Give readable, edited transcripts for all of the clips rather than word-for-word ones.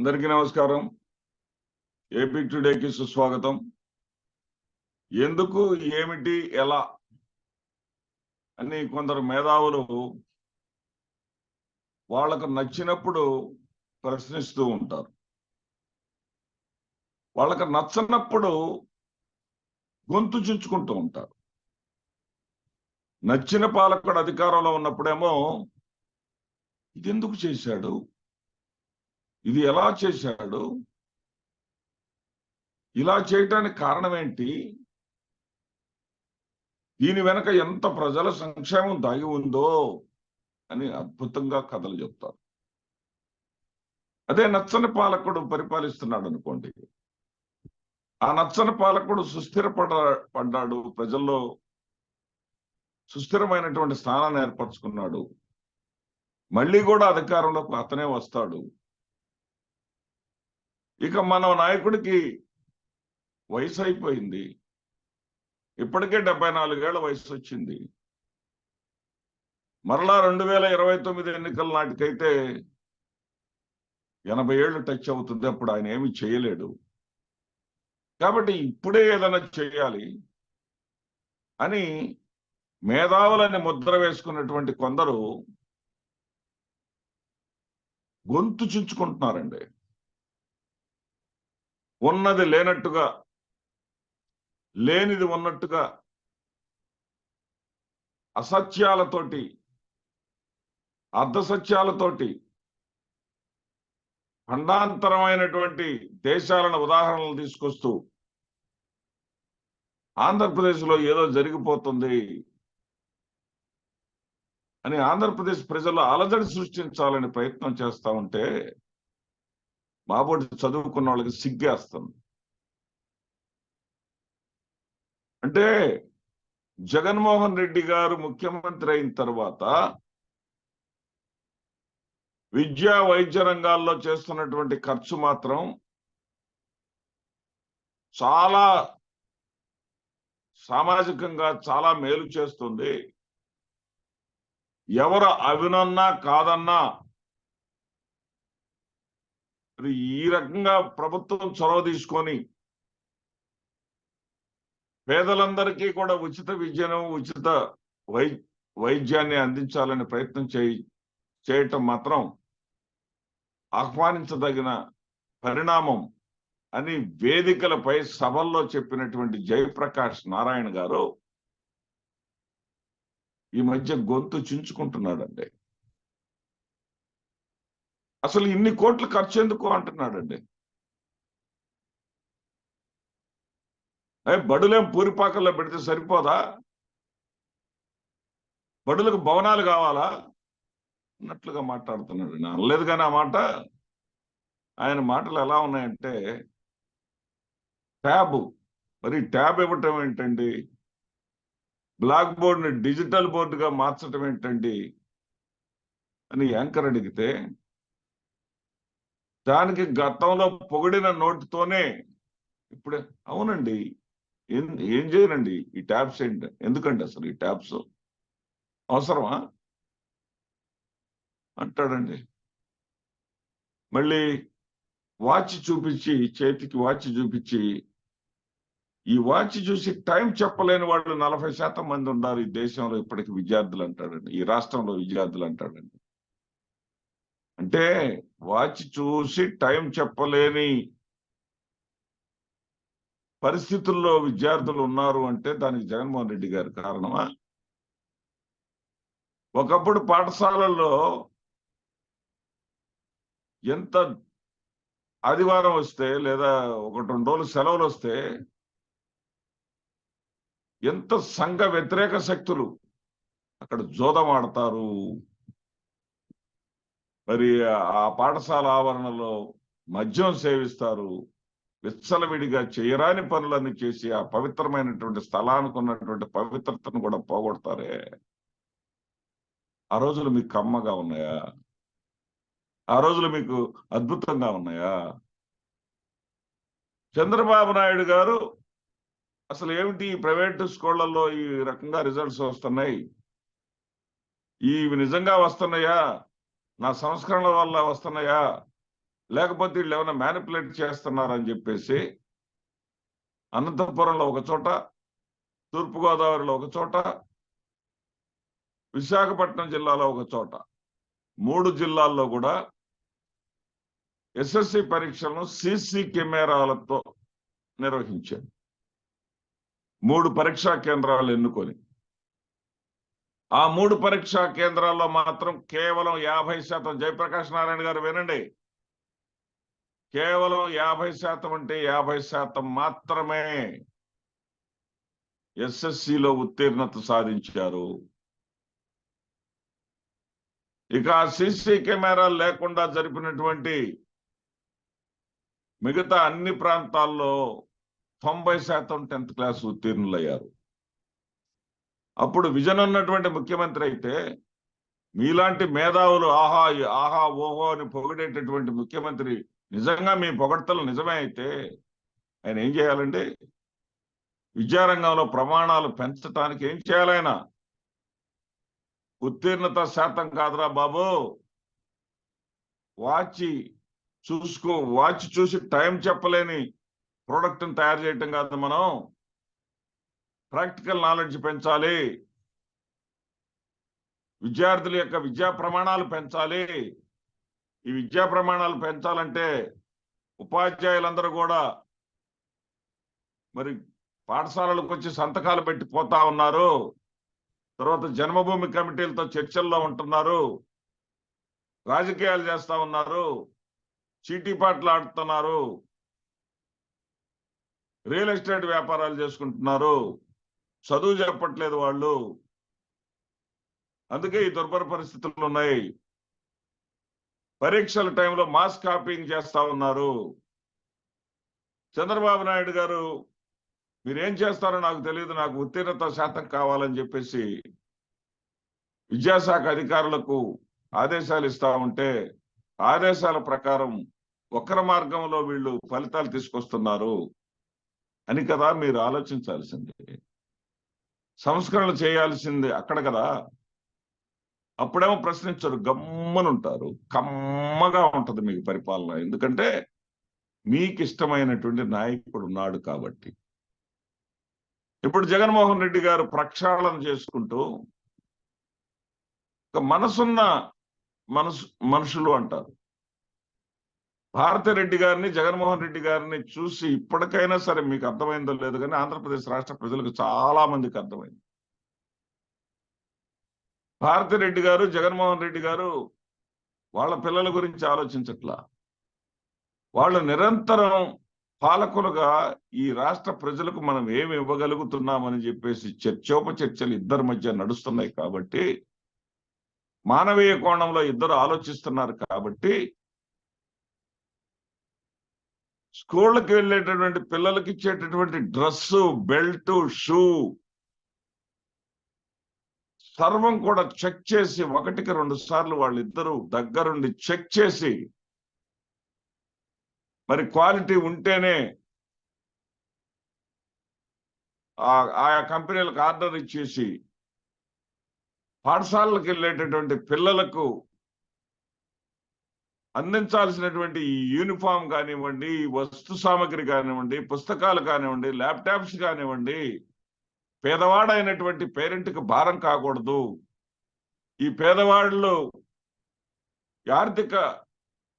అందరికీ నమస్కారం. ఏపీ టుడేకి సుస్వాగతం. ఎందుకు, ఏమిటి, ఎలా అని కొందరు మేధావులు వాళ్ళకు నచ్చినప్పుడు ప్రశ్నిస్తూ ఉంటారు. వాళ్ళకు నచ్చనప్పుడు గొంతు చించుకుంటూ ఉంటారు. నచ్చిన పాలకుడు అధికారంలో ఉన్నప్పుడేమో ఇది ఎందుకు చేశాడు, ఇది ఎలా చేశాడు, ఇలా చేయటానికి కారణం ఏంటి, దీని వెనక ఎంత ప్రజల సంక్షేమం దాగి ఉందో అని అద్భుతంగా కథలు చెప్తారు. అదే నచ్చని పాలకుడు పరిపాలిస్తున్నాడు అనుకోండి, ఆ నచ్చని పాలకుడు పడ్డాడు, ప్రజల్లో సుస్థిరమైనటువంటి స్థానాన్ని ఏర్పరచుకున్నాడు, మళ్ళీ కూడా అధికారంలోకి అతనే వస్తాడు. ఇక మన నాయకుడికి వయసు అయిపోయింది, ఇప్పటికే 74 ఏళ్ల వయసు వచ్చింది. మరలా 2029 ఎన్నికల నాటికైతే 80 ఏళ్ళు టచ్ అవుతుంది. అప్పుడు ఆయన ఏమి చేయలేడు. కాబట్టి ఇప్పుడే ఏదైనా చేయాలి అని మేధావులని ముద్ర వేసుకున్నటువంటి కొందరు గొంతు చించుకుంటున్నారండి. ఉన్నది లేనట్టుగా, లేనిది ఉన్నట్టుగా, అసత్యాలతోటి, అర్ధసత్యాలతోటి, ఖండాంతరమైనటువంటి దేశాలను ఉదాహరణలు తీసుకొస్తూ ఆంధ్రప్రదేశ్లో ఏదో జరిగిపోతుంది అని ఆంధ్రప్రదేశ్ ప్రజల్లో అలజడి సృష్టించాలని ప్రయత్నం చేస్తా ఉంటే మాబోటి చదువుకున్న వాళ్ళకి సిగ్గేస్తుంది. అంటే జగన్మోహన్ రెడ్డి గారు ముఖ్యమంత్రి అయిన తర్వాత విద్యా వైద్య రంగాల్లో చేస్తున్నటువంటి ఖర్చు మాత్రం చాలా సామాజికంగా చాలా మేలు చేస్తుంది. ఎవరు అవినన్నా కాదన్నా ఈ రకంగా ప్రభుత్వం చొరవ తీసుకొని పేదలందరికీ కూడా ఉచిత విద్యను, ఉచిత వైద్యాన్ని అందించాలని ప్రయత్నం చేయటం మాత్రం ఆహ్వానించదగిన పరిణామం అని వేదికలపై సభల్లో చెప్పినటువంటి జయప్రకాష్ నారాయణ గారు ఈ మధ్య గొంతు చించుకుంటున్నాడండి. అసలు ఇన్ని కోట్లు ఖర్చు ఎందుకు అంటున్నాడండి. బడులేం పూరిపాకల్లో పెడితే సరిపోదా, బడులకు భవనాలు కావాలా అన్నట్లుగా మాట్లాడుతున్నాడు. నేను అనలేదు కానీ ఆ మాట, ఆయన మాటలు ఎలా ఉన్నాయంటే ట్యాబ్, మరి ట్యాబ్ ఇవ్వటం ఏంటండి, బ్లాక్ బోర్డుని డిజిటల్ బోర్డుగా మార్చడం ఏంటండి అని యాంకర్ అడిగితే దానికి గతంలో పొగిడిన నోటితోనే ఇప్పుడే అవునండి ఏం చేయనండి ఈ ట్యాబ్స్ ఏంటి, ఎందుకండి అసలు ఈ ట్యాబ్స్ అవసరమా అంటాడండి. మళ్ళీ వాచ్ చూపించి, చేతికి వాచ్ చూపించి, ఈ వాచ్ చూసి టైం చెప్పలేని వాళ్ళు 40% మంది ఉన్నారు ఈ దేశంలో ఇప్పటికి విద్యార్థులు అంటాడండి, ఈ రాష్ట్రంలో విద్యార్థులు అంటాడండి. అంటే వాచ్ చూసి టైం చెప్పలేని పరిస్థితుల్లో విద్యార్థులు ఉన్నారు అంటే దానికి జగన్మోహన్ రెడ్డి గారి కారణమా? ఒకప్పుడు పాఠశాలల్లో ఎంత ఆదివారం వస్తే లేదా 1-2 రోజులు సెలవులు వస్తే ఎంత సంఘ వ్యతిరేక శక్తులు అక్కడ జోదం ఆడతారు, మరి ఆ పాఠశాల ఆవరణలో మద్యం సేవిస్తారు, విచ్చలవిడిగా చేయరాని పనులన్నీ చేసి ఆ పవిత్రమైనటువంటి స్థలానికి ఉన్నటువంటి పవిత్రతను కూడా పోగొడతారే. ఆ రోజులు మీకు కమ్మగా ఉన్నాయా? ఆ రోజులు మీకు అద్భుతంగా ఉన్నాయా? చంద్రబాబు నాయుడు గారు అసలు ఏమిటి ప్రైవేట్ స్కూళ్లలో ఈ రకంగా రిజల్ట్స్ వస్తున్నాయి, ఇవి నిజంగా వస్తున్నాయా, నా సంస్కరణల వల్ల వస్తున్నాయా లేకపోతే వీళ్ళు ఏమైనా మ్యానిపులేట్ చేస్తున్నారని చెప్పేసి అనంతపురంలో ఒక చోట, తూర్పుగోదావరిలో ఒక చోట, విశాఖపట్నం జిల్లాలో ఒక చోట, 3 జిల్లాల్లో కూడా ఎస్ఎస్సి పరీక్షలను సీసీ కెమెరాలతో నిర్వహించారు. 3 పరీక్షా కేంద్రాలు ఎన్నుకొని ఆ 3 పరీక్షా కేంద్రాల్లో మాత్రం కేవలం 50%, జయప్రకాష్ నారాయణ గారు వినండి, కేవలం 50% అంటే 50% మాత్రమే ఎస్ఎస్సిలో ఉత్తీర్ణత సాధించారు. ఇక సీసీ కెమెరాలు లేకుండా జరిపినటువంటి మిగతా అన్ని ప్రాంతాల్లో 90% 10th క్లాస్ ఉత్తీర్ణులయ్యారు. అప్పుడు విజన్ ఉన్నటువంటి ముఖ్యమంత్రి అయితే, మీలాంటి మేధావులు ఆహా ఆహా ఓహో అని పొగిడేటటువంటి ముఖ్యమంత్రి నిజంగా మీ పొగడ్తలు నిజమే అయితే ఆయన ఏం చేయాలండి? విద్యారంగంలో ప్రమాణాలు పెంచడానికి ఏం చేయాలైనా? ఉత్తీర్ణత శాతం కాదురా బాబు, వాచ్ చూసి టైం చెప్పలేని ప్రోడక్ట్ తయారు చేయటం కాదు, మనం ప్రాక్టికల్ నాలెడ్జ్ పెంచాలి, విద్యార్థుల యొక్క విద్యా ప్రమాణాలు పెంచాలి. ఈ విద్యా ప్రమాణాలు పెంచాలంటే ఉపాధ్యాయులందరూ కూడా మరి పాఠశాలలకు వచ్చి సంతకాలు పెట్టి పోతా ఉన్నారు. తర్వాత జన్మభూమి కమిటీలతో చర్చల్లో ఉంటున్నారు, రాజకీయాలు చేస్తా ఉన్నారు, చీటీపాట్లు ఆడుతున్నారు, రియల్ ఎస్టేట్ వ్యాపారాలు చేసుకుంటున్నారు, చదువు చెప్పట్లేదు వాళ్ళు. అందుకే ఈ దుర్భర పరిస్థితులు ఉన్నాయి. పరీక్షల టైంలో మాస్ కాపీయింగ్ చేస్తా ఉన్నారు. చంద్రబాబు నాయుడు గారు మీరేం చేస్తారో నాకు తెలియదు, నాకు ఉత్తీర్ణత శాతం కావాలని చెప్పేసి విద్యాశాఖ అధికారులకు ఆదేశాలు ఇస్తా ఉంటే, ఆదేశాల ప్రకారం వక్ర మార్గంలో వీళ్ళు ఫలితాలు తీసుకొస్తున్నారు అని కదా మీరు ఆలోచించాల్సింది. సంస్కరణలు చేయాల్సింది అక్కడ కదా. అప్పుడేమో ప్రశ్నించరు, గమ్మనుంటారు, కమ్మగా ఉంటది మీకు పరిపాలన. ఎందుకంటే మీకు ఇష్టమైనటువంటి నాయకుడు ఉన్నాడు కాబట్టి. ఇప్పుడు జగన్మోహన్ రెడ్డి గారు ప్రక్షాళన చేసుకుంటూ, ఒక మనసున్న మనుషులు అంటారు, భారతిరెడ్డి గారిని, జగన్మోహన్ రెడ్డి గారిని చూసి ఇప్పటికైనా సరే మీకు అర్థమైందో లేదు కానీ ఆంధ్రప్రదేశ్ రాష్ట్ర ప్రజలకు చాలా మందికి అర్థమైంది. భారతిరెడ్డి గారు, జగన్మోహన్ రెడ్డి గారు వాళ్ళ పిల్లల గురించి ఆలోచించట్లా. వాళ్ళు నిరంతరం పాలకులుగా ఈ రాష్ట్ర ప్రజలకు మనం ఏమి ఇవ్వగలుగుతున్నామని చెప్పేసి చర్చోపచర్చలు ఇద్దరి మధ్య నడుస్తున్నాయి కాబట్టి, మానవీయ కోణంలో ఇద్దరు ఆలోచిస్తున్నారు కాబట్టి, స్కూళ్ళకి వెళ్ళేటటువంటి పిల్లలకి ఇచ్చేటటువంటి డ్రెస్సు, బెల్ట్, షూ సర్వం కూడా చెక్ చేసి 1కి 2 సార్లు వాళ్ళిద్దరూ దగ్గరుండి చెక్ చేసి, మరి క్వాలిటీ ఉంటేనే ఆయా కంపెనీలకు ఆర్డర్ ఇచ్చేసి పాఠశాలలకు వెళ్ళేటటువంటి పిల్లలకు అందించాల్సినటువంటి ఈ యూనిఫామ్ కానివ్వండి, వస్తు సామగ్రి కానివ్వండి, పుస్తకాలు కానివ్వండి, ల్యాప్టాప్స్ కానివ్వండి, పేదవాడైనటువంటి పేరెంట్కి భారం కాకూడదు. ఈ పేదవాళ్ళు ఆర్థిక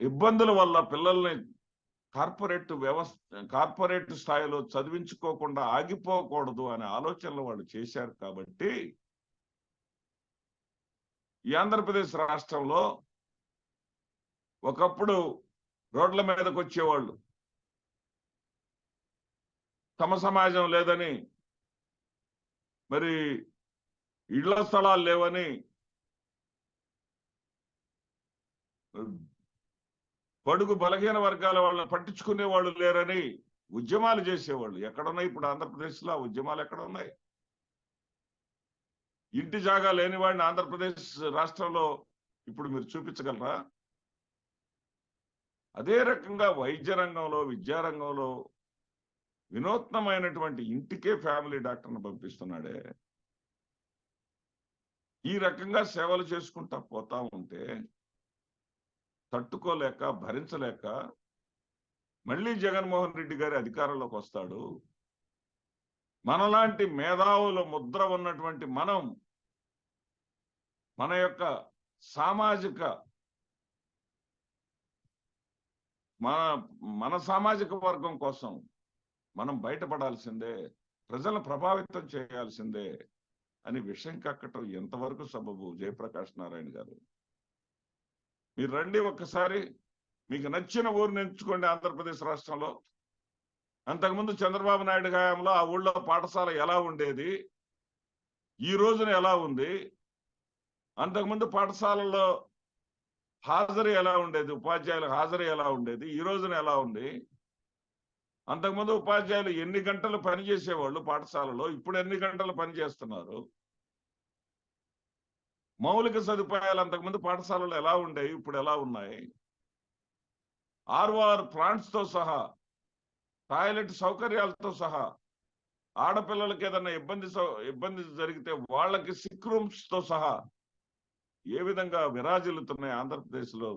ఇబ్బందుల వల్ల పిల్లల్ని కార్పొరేట్ స్థాయిలో చదివించుకోకుండా ఆగిపోకూడదు అనే ఆలోచనలు వాళ్ళు చేశారు కాబట్టి, ఈ ఆంధ్రప్రదేశ్ రాష్ట్రంలో ఒకప్పుడు రోడ్ల మీదకి వచ్చేవాళ్ళు, తమ సమాజం లేదని, మరి ఇళ్ల స్థలాలు లేవని, బడుగు బలహీన వర్గాల వాళ్ళని పట్టించుకునే వాళ్ళు లేరని ఉద్యమాలు చేసేవాళ్ళు. ఎక్కడున్నాయి ఇప్పుడు ఆంధ్రప్రదేశ్లో ఆ ఉద్యమాలు? ఎక్కడ ఉన్నాయి? ఇంటి జాగా లేని వాడిని ఆంధ్రప్రదేశ్ రాష్ట్రంలో ఇప్పుడు మీరు చూపించగలరా? అదే రకంగా వైద్య రంగంలో, విద్యారంగంలో వినూత్నమైనటువంటి ఇంటికే ఫ్యామిలీ డాక్టర్ని పంపిస్తున్నాడే. ఈ రకంగా సేవలు చేసుకుంటా పోతా ఉంటే తట్టుకోలేక భరించలేక మళ్ళీ జగన్మోహన్ రెడ్డి గారి అధికారంలోకి వస్తాడు. మనలాంటి మేధావుల ముద్ర ఉన్నటువంటి మనం మన యొక్క సామాజిక మన సామాజిక వర్గం కోసం మనం బయటపడాల్సిందే, ప్రజలను ప్రభావితం చేయాల్సిందే అని విషయం కక్కటం ఎంతవరకు సబబు? జయప్రకాష్ నారాయణ గారు, మీరు రండి ఒక్కసారి, మీకు నచ్చిన ఊరిని ఎంచుకోండి ఆంధ్రప్రదేశ్ రాష్ట్రంలో. అంతకుముందు చంద్రబాబు నాయుడు హయాంలో ఆ ఊళ్ళో పాఠశాల ఎలా ఉండేది, ఈ రోజున ఎలా ఉంది, అంతకుముందు పాఠశాలలో హాజరు ఎలా ఉండేది, ఉపాధ్యాయుల హాజరు ఎలా ఉండేది, ఈ రోజున ఎలా ఉంది, అంతకుముందు ఉపాధ్యాయులు ఎన్ని గంటలు పనిచేసేవాళ్ళు పాఠశాలలో, ఇప్పుడు ఎన్ని గంటలు పనిచేస్తున్నారు, మౌలిక సదుపాయాలు అంతకుముందు పాఠశాలలు ఎలా ఉండేవి, ఇప్పుడు ఎలా ఉన్నాయి, 6 ప్లాంట్స్ తో సహా, టాయిలెట్ సౌకర్యాలతో సహా, ఆడపిల్లలకి ఏదన్నా ఇబ్బంది జరిగితే వాళ్ళకి సిక్ రూమ్స్ తో సహా ఏ విధంగా విరాజిల్లుతున్నాయి ఆంధ్రప్రదేశ్ లో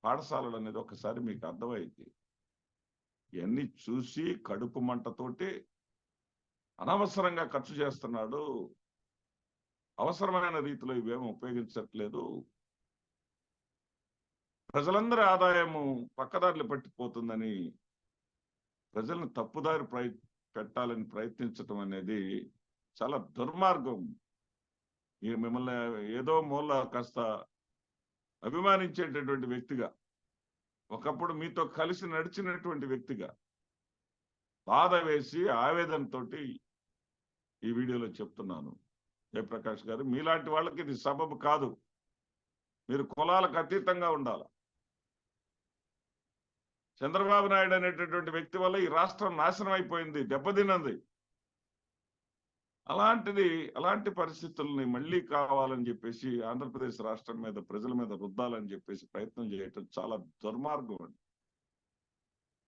పాఠశాలలు అనేది ఒకసారి మీకు అర్థమైంది. ఇవన్నీ చూసి కడుపు మంటతోటి అనవసరంగా ఖర్చు చేస్తున్నాడు, అవసరమైన రీతిలో ఇవేమీ ఉపయోగించట్లేదు, ప్రజలందరి ఆదాయము పక్కదారులు పట్టిపోతుందని ప్రజలను తప్పుదారి పెట్టాలని ప్రయత్నించటం అనేది చాలా దుర్మార్గం. మిమ్మల్ని ఏదో మూల కాస్త అభిమానించేటటువంటి వ్యక్తిగా, ఒకప్పుడు మీతో కలిసి నడిచినటువంటి వ్యక్తిగా బాధ వేసి ఆవేదనతో ఈ వీడియోలో చెప్తున్నాను. జయప్రకాష్ గారు, మీలాంటి వాళ్ళకి ఇది సబబు కాదు. మీరు కులాలకు అతీతంగా ఉండాలి. చంద్రబాబు నాయుడు అనేటటువంటి వ్యక్తి వల్ల ఈ రాష్ట్రం నాశనం అయిపోయింది, దెబ్బతిన్నది. అలాంటి పరిస్థితుల్ని మళ్ళీ కావాలని చెప్పేసి ఆంధ్రప్రదేశ్ రాష్ట్రం మీద, ప్రజల మీద రుద్దాలని చెప్పేసి ప్రయత్నం చేయటం చాలా దుర్మార్గం అండి.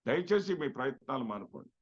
దయచేసి మీ ప్రయత్నాలు మానుకోండి.